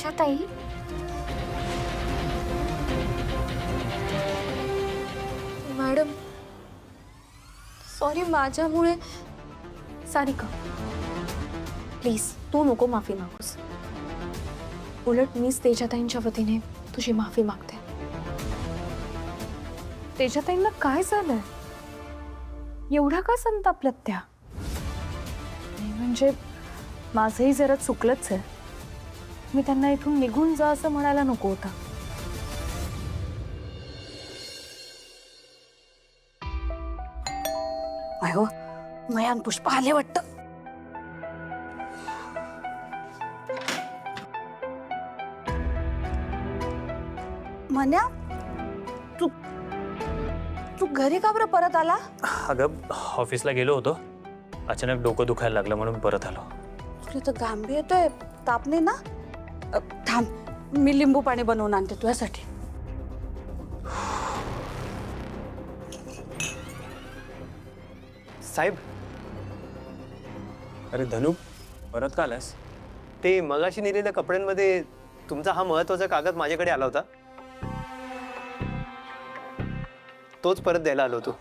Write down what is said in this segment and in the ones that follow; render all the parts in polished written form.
तेजाताई, madam sorry, माझ्यामुळे. Sarika please तू नको माफी मागूस. उलट मीच तेजाताईंच्या वतीने तुझी माफी मागते. तेजाताईंना काय झालंय? एवढा का संतापल्यात त्या? म्हणजे माझंही जरा चुकलंच आहे. मी त्यांना इथून निघून जा असं म्हणायला नको होता. अयो मयान पुष्पा आले वाटतं. मन्या, तू तू घरी का बरं परत आला? अगं ऑफिसला गेलो होतो, अचानक डोकं दुखायला लागलं म्हणून परत आलो. तुला तर गांभी येतोय, ताप नाही ना? थांब, मी लिंबू पाणी बनवून आणते तुझ्यासाठी. साहेब. अरे धनु, परत का आलास? ते मगाशी नेलेल्या कपड्यांमध्ये तुमचा हा महत्वाचा कागद माझ्याकडे आला होता, तोच परत द्यायला आलो होतो.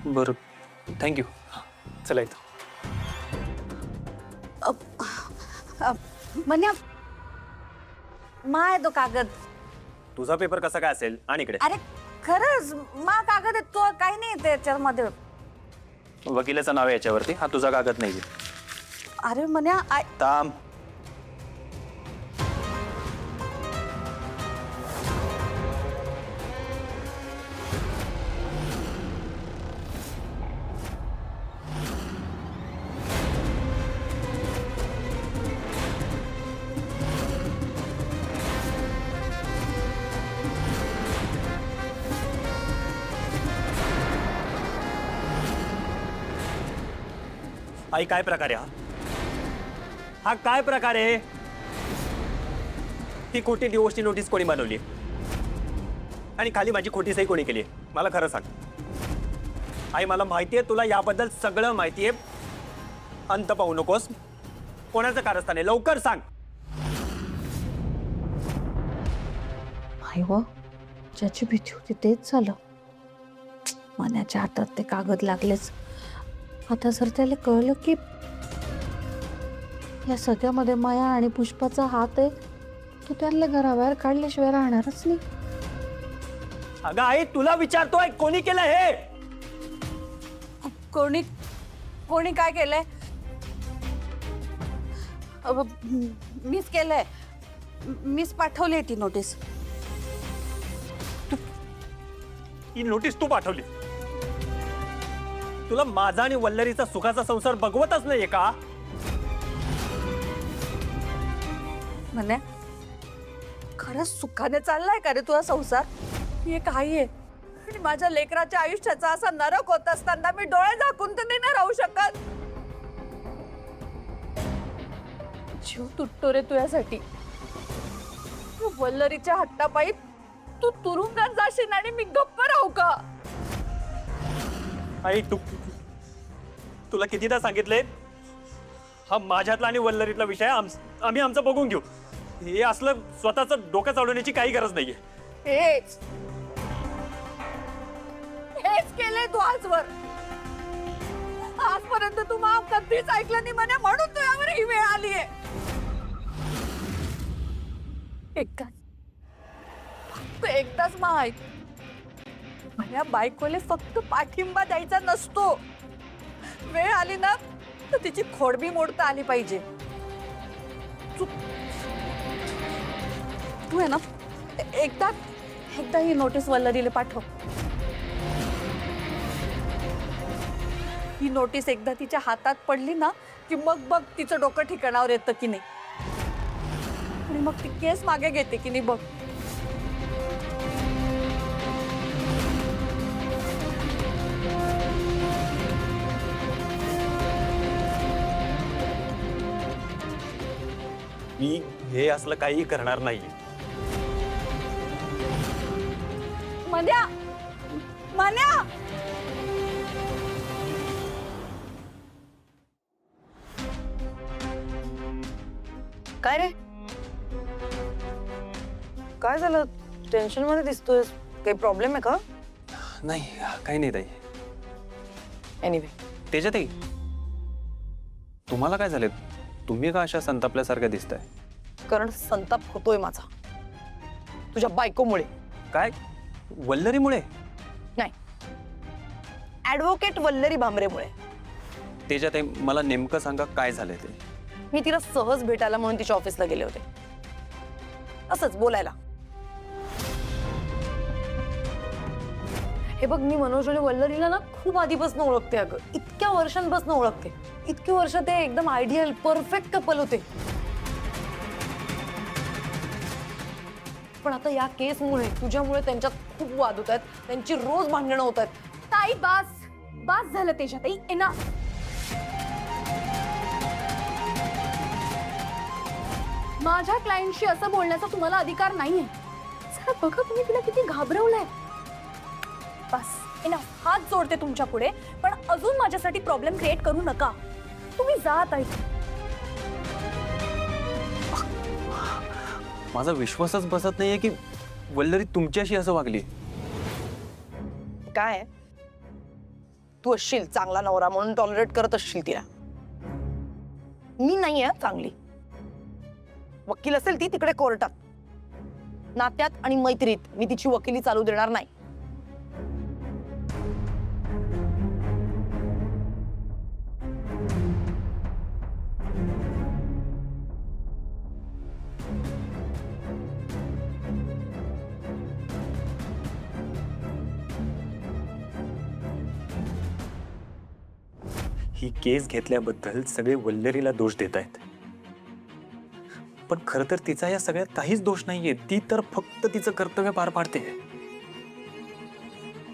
बरं, थँक्यू. चला इथं. मन्या, मा तो कागद. तुझा पेपर कसा काय असेल? आणि इकडे अरे खरंच मा कागद आहे तो, काही नाही त्याच्यामध्ये. वकिलाचं नाव आहे याच्यावरती, हा तुझा कागद नाहीये. अरे मन्या थांब. आई काय प्रकार आहे हा काय प्रकार आहे? ही खोटी डिवोर्सची नोटीस कोणी बनवली आणि खाली माझी खोटी सही कोणी केली? मला खरं सांग आई, मला माहितीये तुला याबद्दल सगळं माहितीये. अंत पाहू नकोस. कोणाचं कारस्थान आहे? लवकर सांग. आई व ज्याची भीती होती तेच झालं. मन्याच्या हातात ते कागद लागलेच. आता जर त्याला कळलं की या सगळ्यामध्ये माया आणि पुष्पाचा हात आहे, तो त्यांना घराबाहेर काढल्याशिवाय राहणारच नाही. अगं आई, तुला विचारतोय कोणी केलं हे? कोणी कोणी काय केलंय? मीच केलंय. मीच पाठवली ती नोटीस. ही नोटीस तू पाठवली? तुला माझा आणि वल्लरीचा सुखाचा संसार बघवतच नाहीये का? म्हणे खरंच सुखाने चाललाय का रे तुझा संसार? हे काही आहे आणि माझ्या लेकराच्या आयुष्याचा असा नरक होत असताना मी डोळे झाकून तर नाही ना राहू शकत. जीव तुटतो रे तुझ्यासाठी. तू वल्लरीच्या हट्टापायी तू तुरुंगात जाशील आणि मी गप्प राहू का? आई, तुला कितीदा सांगितले हा माझ्यातला आणि वल्लरीतला विषय आम्ही आमचं बघून घेऊ. हे असलं स्वतःच डोकं चालवण्याची काही गरज नाहीये. हेच केलंय तू आजवर. आजपर्यंत तू माफ कधीच ऐकलं नाही म्हणे, म्हणून तुझ्यावर ही वेळ आलीये. एकदाच मा ऐक. माझ्या बायकोले फक्त पाठिंबा द्यायचा नसतो. वेळ आली ना तर तिची खोडबी मोडता आली पाहिजे. तू आहे ना एकदा ही नोटीस वल्लरीला पाठव. ही नोटीस एकदा तिच्या हातात पडली ना की मग बघ तिचं डोकं ठिकाणावर येतं की नाही, आणि मग ती केस मागे घेते की नाही बघ. मी हे असलं काही करणार नाहीये. मन्या, काय रे, काय झालं? टेन्शन मध्ये दिसतोय, काही प्रॉब्लेम आहे का? नाही काही नाही ताई. एनिवे, त्याच्यातही तुम्हाला काय झाले? तुम्ही का अशा संतापल्यासारख्या दिसताय? कारण संताप होतोय माझा तुझ्या बायकोमुळे. काय वल्लरीमुळे? नाही, ऍडव्होकेट वल्लरी भांबरेमुळे. त्याच्यातही मला नेमकं सांगा काय झालंय ते. मी तिला सहज भेटायला म्हणून तिच्या ऑफिसला गेले होते, असंच बोलायला. हे बघ, मी मनोज आणि वल्लरीला ना खूप आधीपासून ओळखते. अगं, इतक्या वर्षांपासून ओळखते. इतकी वर्ष ते एकदम आयडियल परफेक्ट कपल होते. पण आता या केसमुळे, तुझ्यामुळे त्यांच्यात खूप वाद होत आहेत. त्यांची रोज भांडणं होत आहेत. ताई बास बास झालं तेजाताई, एना. माझ्या क्लायंटशी असं बोलण्याचा तुम्हाला अधिकार नाहीये. जरा बघा तुम्ही तिला किती घाबरवलंय. बस एना, हात जोडते तुमच्या पुढे, पण अजून माझ्यासाठी प्रॉब्लेम क्रिएट करू नका. तुम्ही जात आहे. माझा विश्वासच बसत नाहीये की वल्लरी तुमच्याशी असं वागली. काय तू असशील चांगला नवरा म्हणून टॉलरेट करत असशील तिला. मी नाही आहे चांगली. वकील असेल ती तिकडे कोर्टात, नात्यात आणि मैत्रीत मी तिची वकिली चालू देणार नाही. ही केस घेतल्याबद्दल सगळे वल्लरीला दोष देत आहेत, पण खरं तर तिचा या सगळ्यात काहीच दोष नाहीये. ती तर फक्त तिचं कर्तव्य पार पाडते.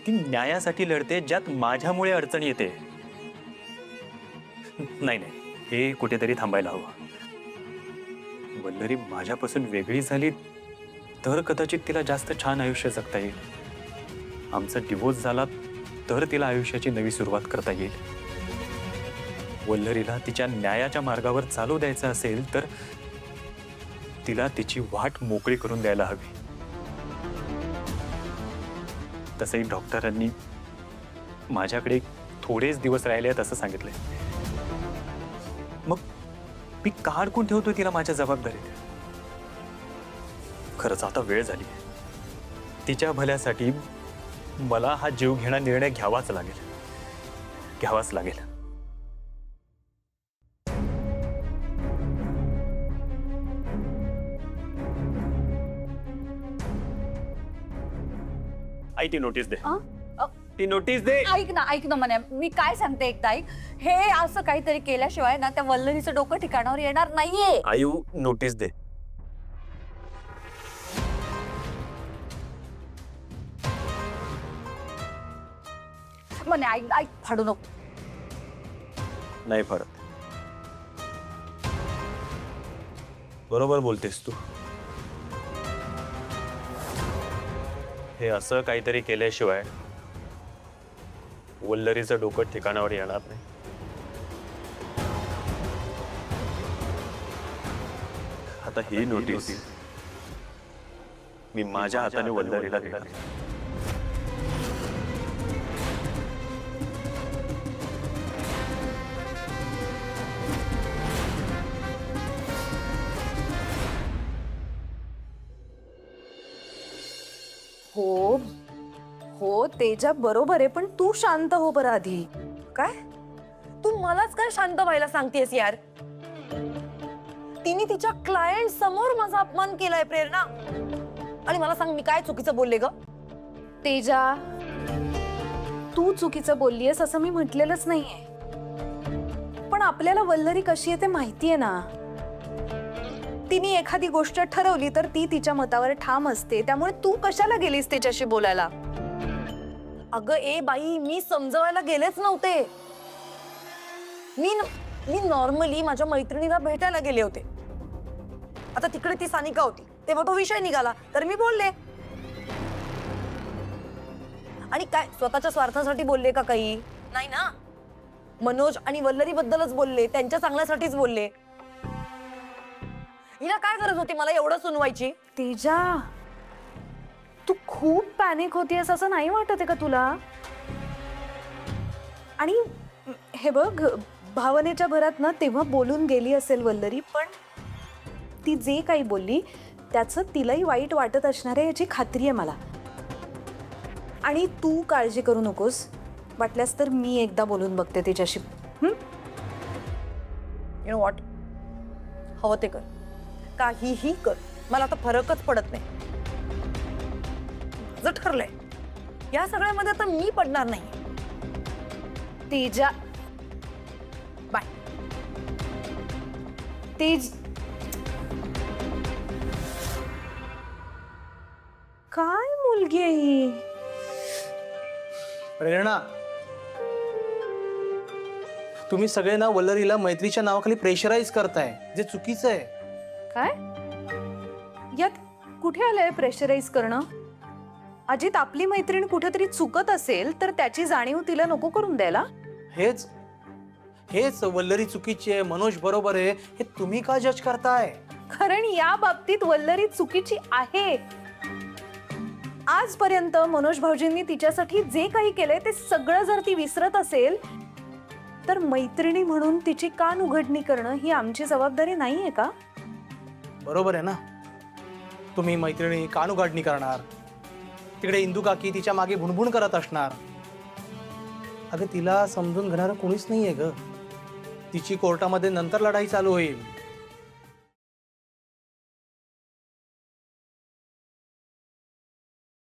ती न्यायासाठी लढते ज्यात माझ्यामुळे अडचण येते. नाही नाही, हे कुठेतरी थांबायला हवं. वल्लरी माझ्यापासून वेगळी झाली तर कदाचित तिला जास्त छान आयुष्य जगता येईल. आमचा डिवोर्स झाला तर तिला आयुष्याची नवी सुरुवात करता येईल. वल्लरीला तिच्या न्यायाच्या मार्गावर चालू द्यायचं असेल तर तिला तिची वाट मोकळी करून द्यायला हवी. तसंही डॉक्टरांनी माझ्याकडे थोडेच दिवस राहिले आहेत असं सांगितलंय. मग मी का अडकून ठेवतोय तिला माझ्या जबाबदारीत? खरंच आता वेळ झाली. तिच्या भल्यासाठी मला हा जीव घेणा निर्णय घ्यावाच लागेल. आई ती नोटीस दे. ती नोटीस दे. ऐक ना म्हणे, मी काय सांगते एकदा ऐक. हे असं काहीतरी केल्याशिवाय ना त्या वल्लरीचं डोकं ठिकाणावर येणार नाहीये. आयु नोटीस दे. म्हणे ऐक फाडू नको. नाही फाडत. बरोबर बोलतेस तू. हे असं काहीतरी केल्याशिवाय वल्लरीचं डोकं ठिकाणावर येणार नाही. आता ही नोटीस मी माझ्या हाताने वल्लरीला देणार. हो हो तेजा बरोबर आहे, पण तू शांत हो बरं आधी. काय तू मलाच काय शांत व्हायला सांगतेस यार? तिने तिच्या क्लायंट समोर माझा अपमान केलाय प्रेरणा. आणि मला सांग, मी काय चुकीचं बोलले ग? तेजा, तू चुकीचं बोललीयस असं मी म्हटलेलंच नाहीये, पण आपल्याला वल्लरी कशी आहे ते माहितीये ना. तिने एखादी गोष्ट ठरवली तर ती तिच्या मतावर ठाम असते. त्यामुळे तू कशाला गेलीस त्याच्याशी बोलायला? अगं ए बाई, मी समजवायला गेलेच नव्हते. मी नॉर्मली माझ्या मैत्रिणीला भेटायला गेले होते. आता तिकडे ती सानिका होती, तेव्हा तो विषय निघाला तर मी बोलले. आणि काय स्वतःच्या स्वार्थासाठी बोलले का काही? नाही ना. मनोज आणि वल्लरी बद्दलच बोलले, त्यांच्या चांगल्यासाठीच बोलले. हिला काय गरज होती मला एवढं सुनवायची? तेजा, तू खूप पॅनिक होतीयस असं नाही वाटत आहे का तुला? आणि हे बघ, भावनेच्या भरात ना तेव्हा बोलून गेली असेल वल्लरी, पण ती जे काही बोलली त्याचं तिलाही वाईट वाटत असणार आहे याची खात्री आहे मला. आणि तू काळजी करू नकोस, वाटल्यास तर मी एकदा बोलून बघते तिच्याशी. यू नो व्हॉट, हवं ते कर, काहीही कर, मला आता फरकच पडत नाही. माझं ठरलंय, या सगळ्यामध्ये आता मी पडणार नाही. तेजा, बाय. तेज, काय मुलगी आहे ही? प्रेरणा, तुम्ही सगळे ना वल्लरीला मैत्रीच्या नावाखाली प्रेशराईज करताय, जे चुकीचं आहे. काय यात कुठे आलंय प्रेशराईज करणं? अजित, आपली मैत्रीण कुठेतरी चुकत असेल तर त्याची जाणीव तिला नको करून द्यायला. हेच हेच वल्लरी चुकीची आहे, मनोज बरोबर आहे, हे तुम्ही का जज करताय? कारण या बाबतीत वल्लरी चुकीची आहे. आजपर्यंत मनोज भाऊजींनी तिच्यासाठी जे काही केलंय ते सगळं जर ती विसरत असेल तर मैत्रिणी म्हणून तिची कान उघडणी करणं ही आमची जबाबदारी नाहीये का? बरोबर आहे ना, तुम्ही मैत्रिणी कानउघाडणी करणार, तिकडे इंदू काकी तिच्या मागे भुणभुण करत असणार. अगं, तिला समजून घेणारं कोणीच नाहीये ग. तिची कोर्टामध्ये नंतर लढाई चालू होईल.